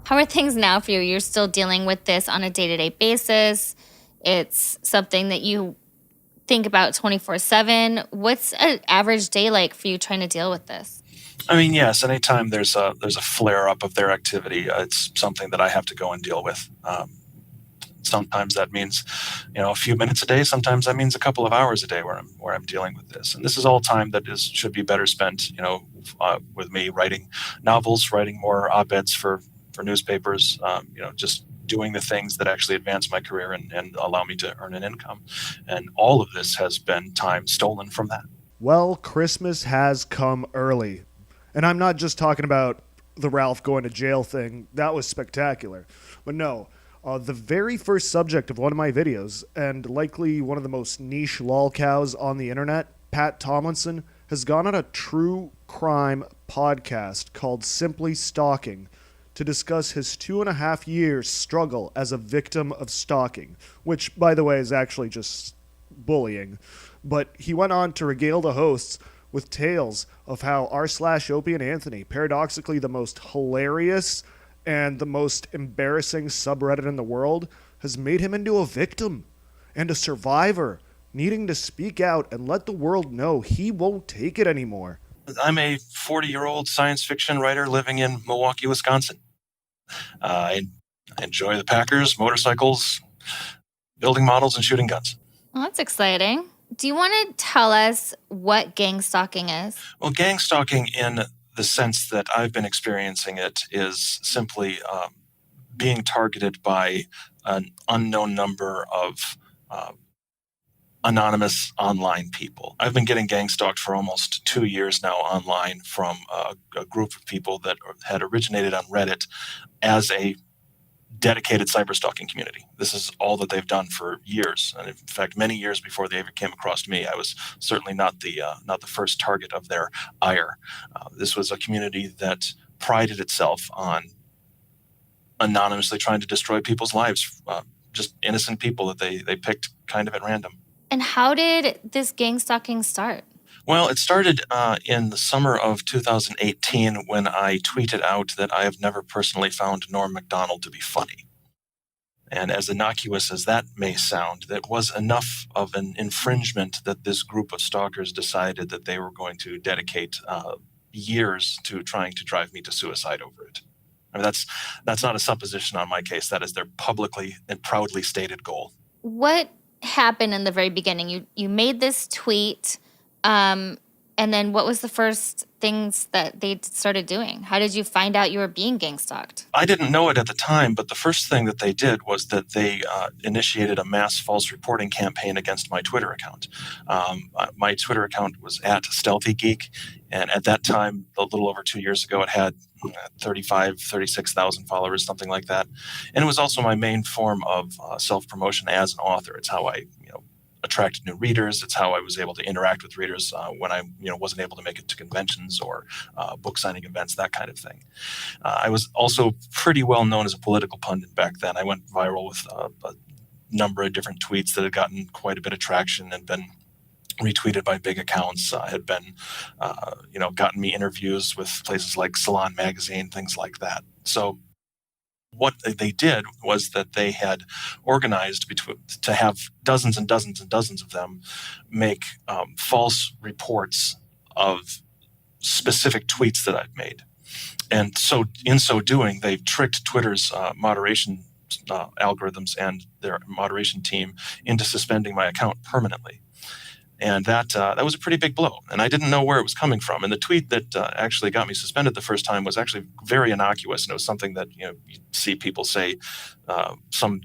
How are things now for you? You're still dealing with this on a day-to-day basis. It's something that you think about 24/7. What's an average day like for you trying to deal with this? I mean, yes, anytime there's a flare up of their activity, it's something that I have to go and deal with. Sometimes that means, a few minutes a day. Sometimes that means a couple of hours a day where I'm dealing with this. And this is all time that should be better spent, with me writing novels, writing more op-eds for newspapers, just doing the things that actually advance my career and allow me to earn an income. And all of this has been time stolen from that. Well, Christmas has come early. And I'm not just talking about the Ralph going to jail thing. That was spectacular. But no, the very first subject of one of my videos, and likely one of the most niche lolcows on the internet, Pat Tomlinson, has gone on a true crime podcast called Simply Stalking to discuss his 2.5 years struggle as a victim of stalking, which, by the way, is actually just bullying. But he went on to regale the hosts with tales of how r/Opie and Anthony, paradoxically the most hilarious and the most embarrassing subreddit in the world, has made him into a victim and a survivor, needing to speak out and let the world know he won't take it anymore. I'm a 40-year-old science fiction writer living in Milwaukee, Wisconsin. I enjoy the Packers, motorcycles, building models, and shooting guns. Well, that's exciting. Do you want to tell us what gang stalking is? Well, gang stalking, in the sense that I've been experiencing it, is simply being targeted by an unknown number of anonymous online people. I've been getting gang stalked for almost 2 years now online from a group of people that had originated on Reddit as a dedicated cyberstalking community. This is all that they've done for years, and in fact, many years before they ever came across me. I was certainly not the first target of their ire. This was a community that prided itself on anonymously trying to destroy people's lives, just innocent people that they picked kind of at random. And how did this gang stalking start? Well, it started in the summer of 2018 when I tweeted out that I have never personally found Norm Macdonald to be funny. And as innocuous as that may sound, that was enough of an infringement that this group of stalkers decided that they were going to dedicate years to trying to drive me to suicide over it. I mean, that's not a supposition on my case. That is their publicly and proudly stated goal. What happened in the very beginning? You made this tweet. And then what was the first things that they started doing? How did you find out you were being gang stalked? I didn't know it at the time, but the first thing that they did was that they initiated a mass false reporting campaign against my Twitter account. My Twitter account was at Stealthy Geek, and at that time, a little over 2 years ago, it had 36,000 followers, something like that. And it was also my main form of self-promotion as an author. It's how I, attracted new readers. It's how I was able to interact with readers when I wasn't able to make it to conventions or book signing events, that kind of thing. I was also pretty well known as a political pundit back then. I went viral with a number of different tweets that had gotten quite a bit of traction and been retweeted by big accounts, had been, gotten me interviews with places like Salon Magazine, things like that. So what they did was that they had organized to have dozens and dozens and dozens of them make false reports of specific tweets that I've made. And so in so doing, they've tricked Twitter's moderation algorithms and their moderation team into suspending my account permanently. And that was a pretty big blow. And I didn't know where it was coming from. And the tweet that actually got me suspended the first time was actually very innocuous. And it was something that, you see people say some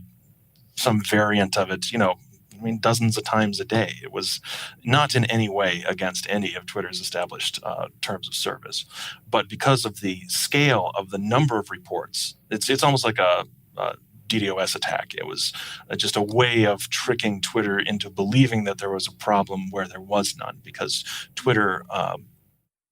variant of it, dozens of times a day. It was not in any way against any of Twitter's established terms of service. But because of the scale of the number of reports, it's almost like a DDoS attack. It was just a way of tricking Twitter into believing that there was a problem where there was none, because Twitter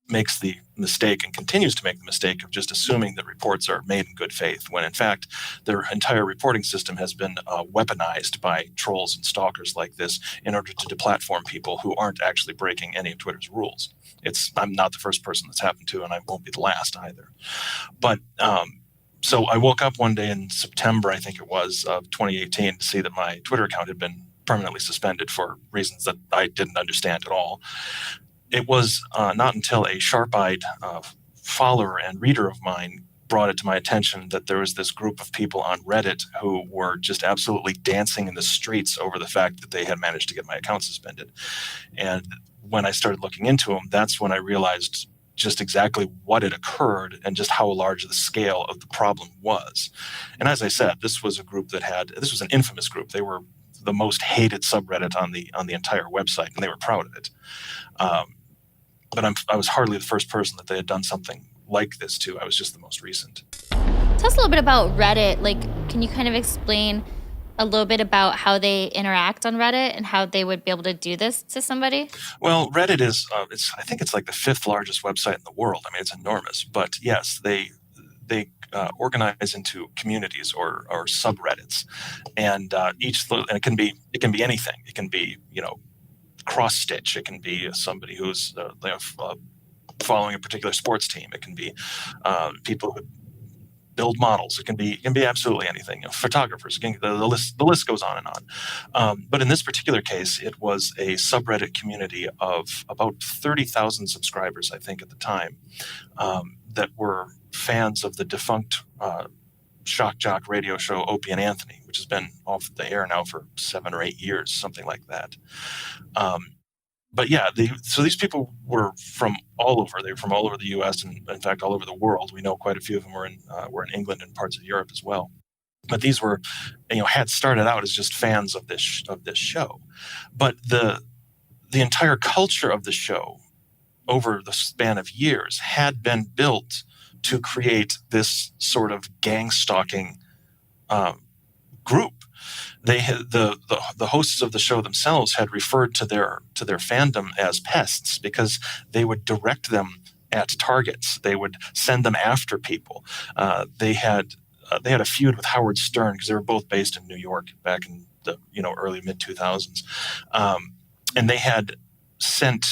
makes the mistake and continues to make the mistake of just assuming that reports are made in good faith, when in fact their entire reporting system has been weaponized by trolls and stalkers like this in order to deplatform people who aren't actually breaking any of Twitter's rules. I'm not the first person that's happened to, and I won't be the last either. But So I woke up one day in September, I think it was, of 2018 to see that my Twitter account had been permanently suspended for reasons that I didn't understand at all. It was not until a sharp-eyed follower and reader of mine brought it to my attention that there was this group of people on Reddit who were just absolutely dancing in the streets over the fact that they had managed to get my account suspended. And when I started looking into them, that's when I realized just exactly what had occurred and just how large the scale of the problem was. And as I said, this was a group this was an infamous group. They were the most hated subreddit on the entire website, and they were proud of it. But I was hardly the first person that they had done something like this to. I was just the most recent. Tell us a little bit about Reddit. Like, can you kind of explain a little bit about how they interact on Reddit and how they would be able to do this to somebody? Well, Reddit is, I think it's like the 5th largest website in the world. I mean, it's enormous. But yes, they organize into communities or subreddits, and and it can be anything. It can be cross stitch. It can be somebody who's following a particular sports team. It can be people who build models. It can be absolutely anything. Photographers. The list goes on and on. But in this particular case, it was a subreddit community of about 30,000 subscribers, I think, at the time, that were fans of the defunct shock jock radio show Opie and Anthony, which has been off the air now for 7 or 8 years, something like that. But yeah, so these people were from all over. They were from all over the U.S. and, in fact, all over the world. We know quite a few of them were in England and parts of Europe as well. But these were, had started out as just fans of this show. But the entire culture of the show over the span of years had been built to create this sort of gang stalking group. They had, the hosts of the show themselves had referred to their fandom as pests because they would direct them at targets. They would send them after people. They had a feud with Howard Stern because they were both based in New York back in the early mid 2000s, and they had sent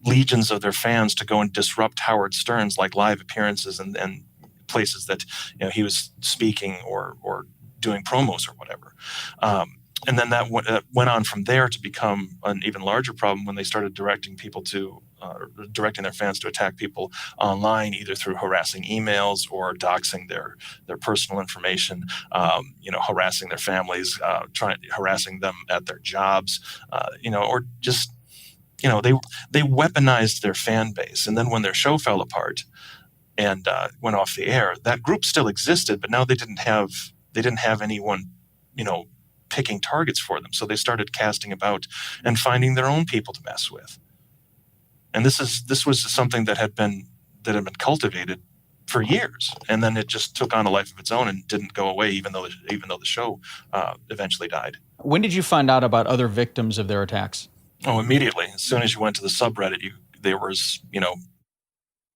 legions of their fans to go and disrupt Howard Stern's live appearances and places that he was speaking or doing promos or whatever. And then that went on from there to become an even larger problem when they started directing their fans to attack people online, either through harassing emails or doxing their personal information, harassing their families, harassing them at their jobs, or just, they weaponized their fan base. And then when their show fell apart and went off the air, that group still existed, but now they didn't have anyone, picking targets for them. So they started casting about and finding their own people to mess with. And this was something that had been cultivated for years, and then it just took on a life of its own and didn't go away, even though the show eventually died. When did you find out about other victims of their attacks? Oh, immediately. As soon as you went to the subreddit, there was,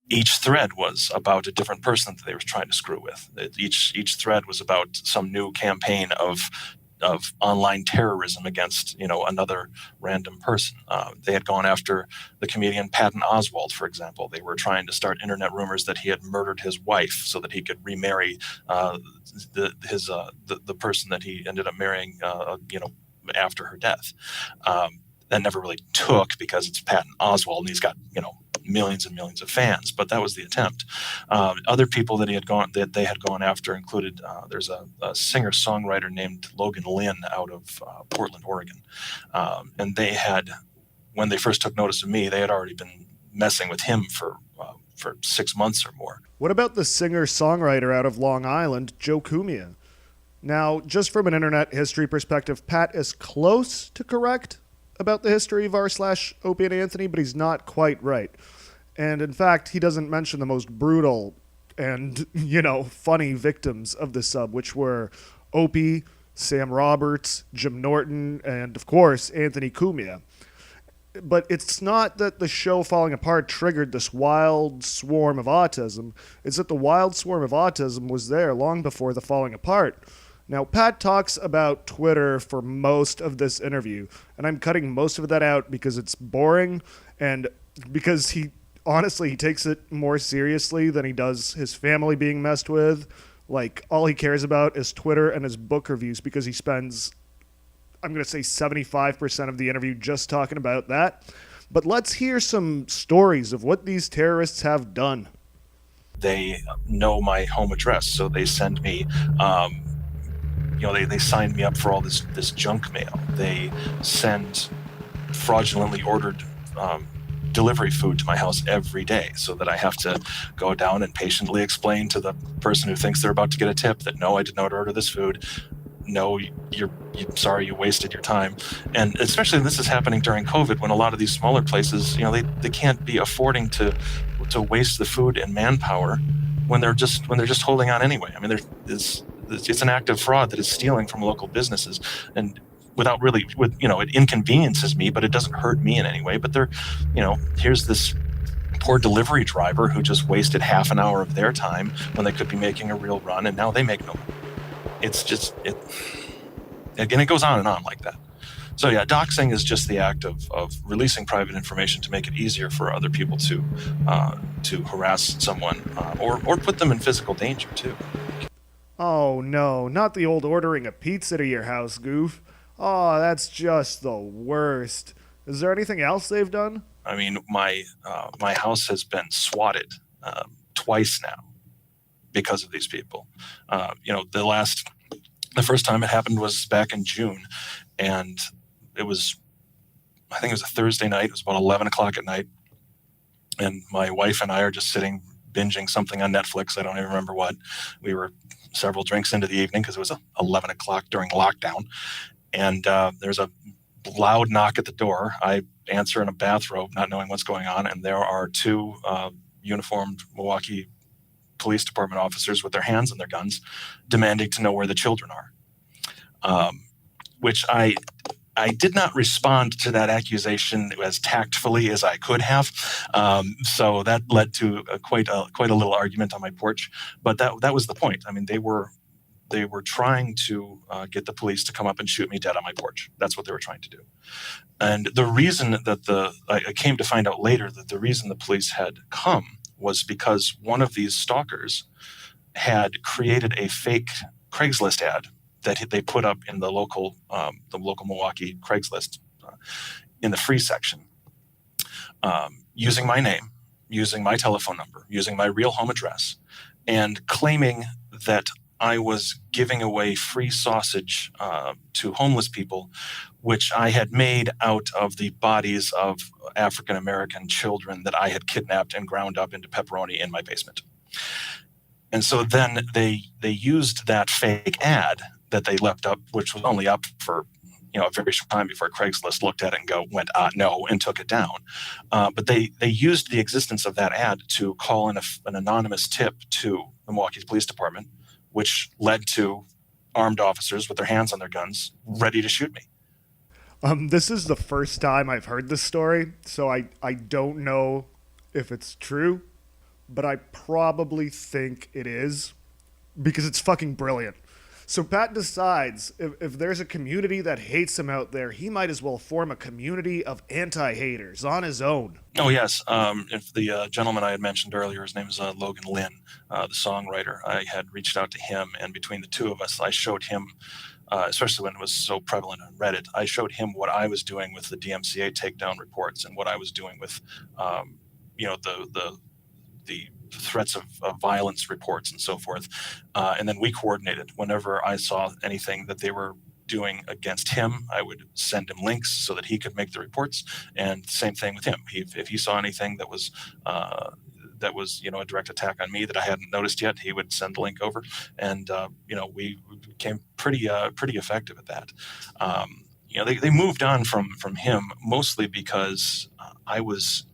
each thread was about a different person that they were trying to screw with. Each thread was about some new campaign of online terrorism against, another random person. They had gone after the comedian Patton Oswalt, for example. They were trying to start internet rumors that he had murdered his wife so that he could remarry the person that he ended up marrying, after her death. That never really took because it's Patton Oswalt and he's got, millions and millions of fans, but that was the attempt. Other people that they had gone after included, there's a singer-songwriter named Logan Lynn out of Portland, Oregon. And they had, when they first took notice of me, they had already been messing with him for 6 months or more. What about the singer-songwriter out of Long Island, Joe Cumia? Now, just from an internet history perspective, Pat is close to correct about the history of r/Opie and Anthony, but he's not quite right. And in fact, he doesn't mention the most brutal and, funny victims of the sub, which were Opie, Sam Roberts, Jim Norton, and of course, Anthony Cumia. But it's not that the show falling apart triggered this wild swarm of autism. It's that the wild swarm of autism was there long before the falling apart. Now, Pat talks about Twitter for most of this interview, and I'm cutting most of that out because it's boring and because he takes it more seriously than he does his family being messed with Like, all he cares about is Twitter and his book reviews because he spends, I'm going to say 75% of the interview just talking about that. But let's hear some stories of what these terrorists have done. They know my home address, so they send me, they signed me up for all this junk mail. They send fraudulently ordered delivery food to my house every day, so that I have to go down and patiently explain to the person who thinks they're about to get a tip that, no, I did not order this food. No, you're sorry, you wasted your time. And especially this is happening during COVID, when a lot of these smaller places, they can't be affording to waste the food and manpower when they're just holding on anyway. I mean, it's an act of fraud that is stealing from local businesses, and it inconveniences me, but it doesn't hurt me in any way. But here's this poor delivery driver who just wasted half an hour of their time when they could be making a real run, and now they make no money. It's just again, it goes on and on like that. So yeah, doxing is just the act of releasing private information to make it easier for other people to harass someone or put them in physical danger too. Oh no, not the old ordering a pizza to your house, goof. Oh, that's just the worst. Is there anything else they've done? I mean, my house has been swatted twice now because of these people. The first time it happened was back in June, and I think it was a Thursday night. It was about 11 o'clock at night, and my wife and I are just sitting binging something on Netflix. I don't even remember what. We were several drinks into the evening because it was 11 o'clock during lockdown, and there's a loud knock at the door. I answer in a bathrobe, not knowing what's going on, and there are two uniformed Milwaukee Police Department officers with their hands on their guns, demanding to know where the children are. Which I did not respond to that accusation as tactfully as I could have. So that led to quite a little argument on my porch. But that was the point. I mean, they were trying to get the police to come up and shoot me dead on my porch. That's what they were trying to do. And the reason that I came to find out later that the reason the police had come was because one of these stalkers had created a fake Craigslist ad that they put up in the local Milwaukee Craigslist in the free section, using my name, using my telephone number, using my real home address, and claiming that I was giving away free sausage to homeless people, which I had made out of the bodies of African-American children that I had kidnapped and ground up into pepperoni in my basement. And so then they used that fake ad that they left up, which was only up for a very short time before Craigslist looked at it and went no, and took it down. But they used the existence of that ad to call in an anonymous tip to the Milwaukee Police Department, which led to armed officers with their hands on their guns, ready to shoot me. This is the first time I've heard this story, so I don't know if it's true, but I probably think it is, because it's fucking brilliant. So Pat decides if there's a community that hates him out there, he might as well form a community of anti-haters on his own. Oh, yes. If the gentleman I had mentioned earlier, his name is Logan Lynn, the songwriter, I had reached out to him, and between the two of us, I showed him, especially when it was so prevalent on Reddit, I showed him what I was doing with the DMCA takedown reports and what I was doing with, the threats of violence reports and so forth. And then we coordinated. Whenever I saw anything that they were doing against him, I would send him links so that he could make the reports. And same thing with him. If he saw anything that was a direct attack on me that I hadn't noticed yet, he would send the link over. And we became pretty effective at that. They moved on from him mostly because I was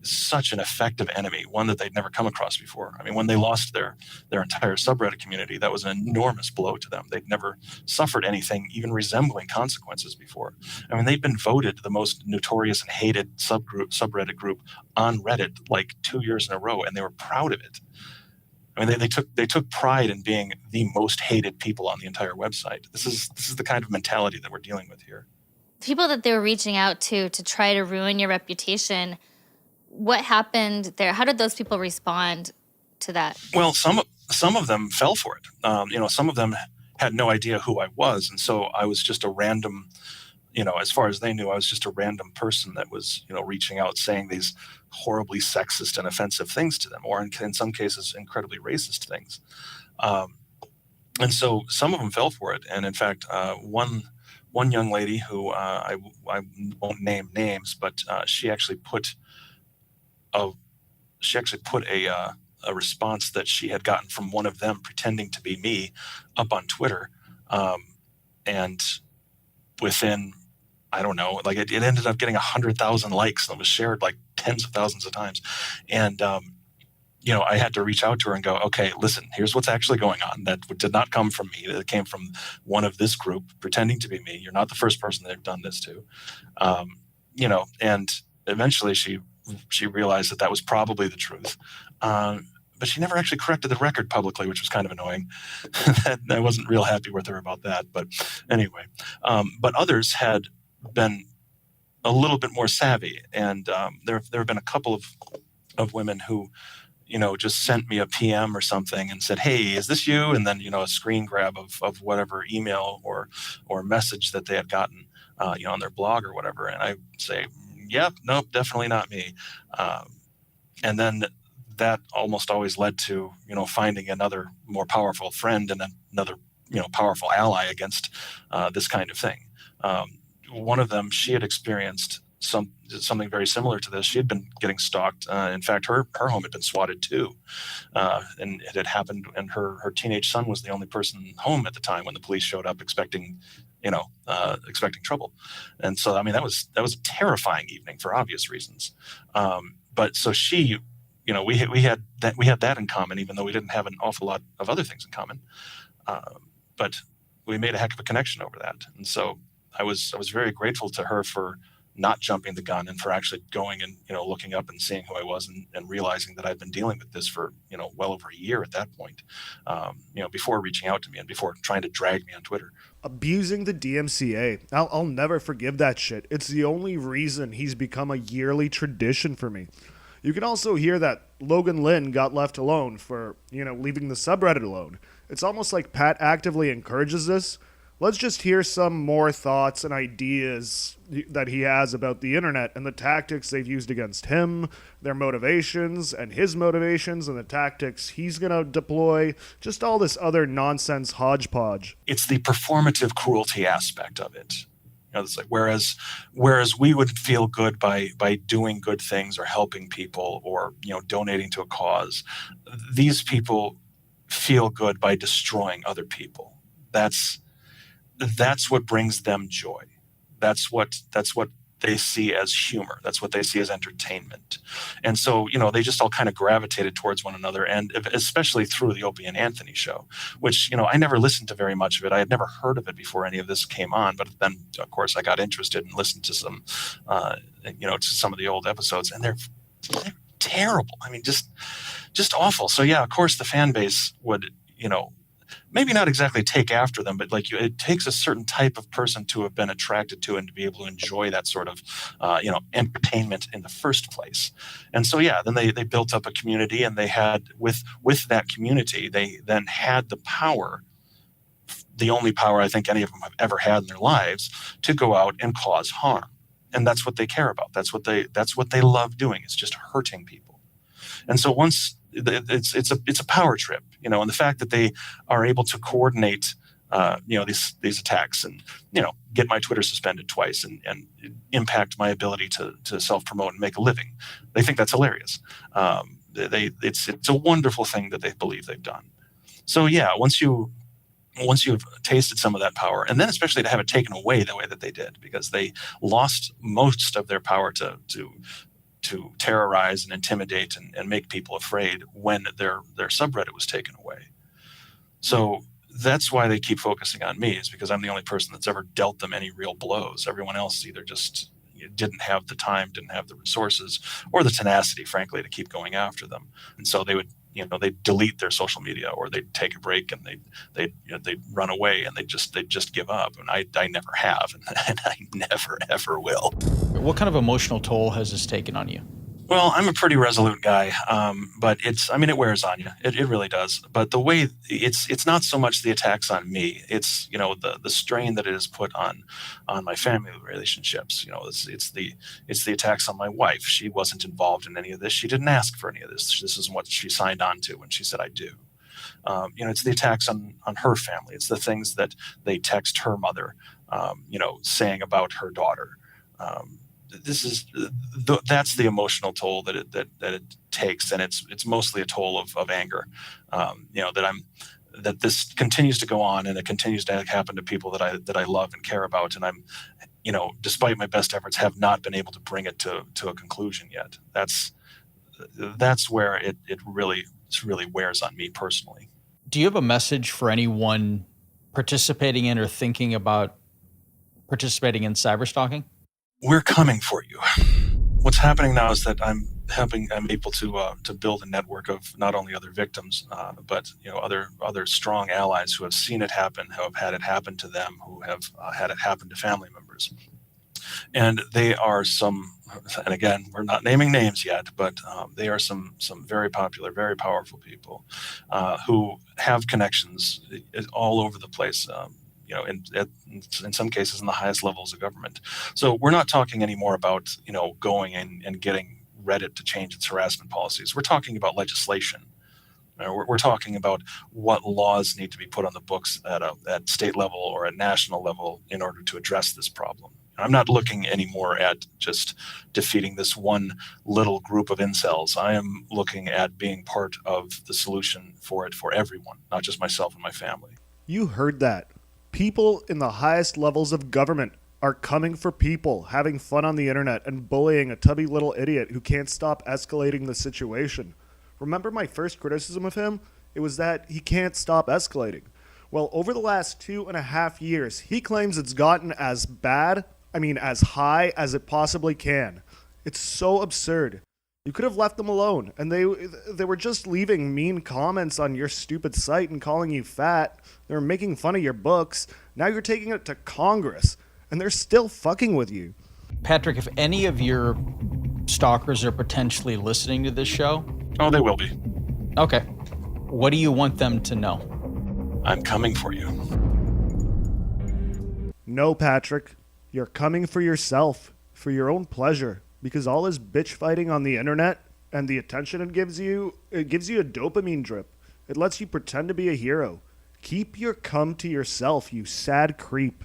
such an effective enemy, one that they'd never come across before. I mean, when they lost their entire subreddit community, that was an enormous blow to them. They'd never suffered anything even resembling consequences before. I mean, they'd been voted the most notorious and hated subreddit group on Reddit like 2 years in a row, and they were proud of it. I mean, they took pride in being the most hated people on the entire website. This is the kind of mentality that we're dealing with here. People that they were reaching out to try to ruin your reputation. What happened there? How did those people respond to that? Well, some some of them fell for it. Some of them had no idea who I was. And so I was just a random, as far as they knew, I was just a random person that was, reaching out saying these horribly sexist and offensive things to them, or in some cases, incredibly racist things. And so some of them fell for it. And in fact, one young lady who I won't name names, but she actually put a response that she had gotten from one of them pretending to be me up on Twitter. And within, I don't know, like it ended up getting 100,000 likes and it was shared like tens of thousands of times. And, I had to reach out to her and go, okay, listen, here's what's actually going on. That did not come from me. It came from one of this group pretending to be me. You're not the first person they've done this to. And eventually she realized that was probably the truth. But she never actually corrected the record publicly, which was kind of annoying. I wasn't real happy with her about that. But anyway, but others had been a little bit more savvy. And there have been a couple of women who, just sent me a PM or something and said, hey, is this you? And then, a screen grab of whatever email or message that they had gotten, on their blog or whatever. And I say, yep, nope, definitely not me. And then that almost always led to, finding another more powerful friend and another, powerful ally against this kind of thing. One of them, she had experienced something very similar to this. She had been getting stalked. In fact, her home had been swatted too. And it had happened, and her teenage son was the only person home at the time when the police showed up expecting trouble. And so, that was a terrifying evening for obvious reasons. But so she, we had that in common, even though we didn't have an awful lot of other things in common. But we made a heck of a connection over that. And so I was very grateful to her for not jumping the gun and for actually going and, looking up and seeing who I was and realizing that I'd been dealing with this for, well over a year at that point, before reaching out to me and before trying to drag me on Twitter. Abusing the DMCA. I'll never forgive that shit. It's the only reason he's become a yearly tradition for me. You can also hear that Logan Lynn got left alone for, leaving the subreddit alone. It's almost like Pat actively encourages this. Let's just hear some more thoughts and ideas that he has about the internet and the tactics they've used against him, their motivations and his motivations and the tactics he's going to deploy, just all this other nonsense hodgepodge. It's the performative cruelty aspect of it. It's like, whereas we would feel good by doing good things or helping people or, donating to a cause, these people feel good by destroying other people. That's what brings them joy. That's what they see as humor. That's what they see as entertainment. And so, they just all kind of gravitated towards one another, and especially through the Opie and Anthony show, which, I never listened to very much of it. I had never heard of it before any of this came on, but then, of course, I got interested and listened to some, to some of the old episodes, and they're terrible. Just awful. So, yeah, of course, the fan base would, maybe not exactly take after them, but it takes a certain type of person to have been attracted to and to be able to enjoy that sort of, entertainment in the first place. And so, yeah, then they built up a community, and they had with that community, they then had the power, the only power I think any of them have ever had in their lives, to go out and cause harm. And that's what they care about. That's what they love doing. It's just hurting people. And so once it's a power trip, and the fact that they are able to coordinate, these attacks and, get my Twitter suspended twice and impact my ability to self-promote and make a living. They think that's hilarious. It's a wonderful thing that they believe they've done. So yeah, once you've tasted some of that power, and then especially to have it taken away the way that they did, because they lost most of their power to terrorize and intimidate and make people afraid when their subreddit was taken away. So that's why they keep focusing on me, is because I'm the only person that's ever dealt them any real blows. Everyone else either just didn't have the time, didn't have the resources, or the tenacity, frankly, to keep going after them. And so they would, they'd delete their social media, or they'd take a break, and they'd run away, and they'd just give up. And I never have, and I never ever will. What kind of emotional toll has this taken on you? Well, I'm a pretty resolute guy, but it wears on you. It really does. But the way it's not so much the attacks on me. It's, the strain that it has put on my family relationships. It's the attacks on my wife. She wasn't involved in any of this. She didn't ask for any of this. This is what she signed on to when she said I do. It's the attacks on her family. It's the things that they text her mother, saying about her daughter. That's the emotional toll that it takes, and it's mostly a toll of anger. That this continues to go on, and it continues to happen to people that I love and care about, and I'm, despite my best efforts, have not been able to bring it to a conclusion yet. That's where it really wears on me personally. Do you have a message for anyone participating in or thinking about participating in cyberstalking? We're coming for you. What's happening now is that I'm able to build a network of not only other victims, but other strong allies who have seen it happen, who have had it happen to them, who have had it happen to family members. And they are and again, we're not naming names yet, but they are some very popular, very powerful people who have connections all over the place. In some cases in the highest levels of government. So we're not talking anymore about, going and getting Reddit to change its harassment policies. We're talking about legislation. We're talking about what laws need to be put on the books at state level or at national level in order to address this problem. I'm not looking anymore at just defeating this one little group of incels. I am looking at being part of the solution for everyone, not just myself and my family. You heard that. People in the highest levels of government are coming for people, having fun on the internet, and bullying a tubby little idiot who can't stop escalating the situation. Remember my first criticism of him? It was that he can't stop escalating. Well, over the last 2.5 years, he claims it's gotten as high as it possibly can. It's so absurd. You could have left them alone, and they were just leaving mean comments on your stupid site and calling you fat. They were making fun of your books. Now you're taking it to Congress, and they're still fucking with you. Patrick, if any of your stalkers are potentially listening to this show... Oh, they will be. Okay. What do you want them to know? I'm coming for you. No, Patrick. You're coming for yourself, for your own pleasure. Because all this bitch fighting on the internet and the attention it gives you a dopamine drip. It lets you pretend to be a hero. Keep your cum to yourself, you sad creep.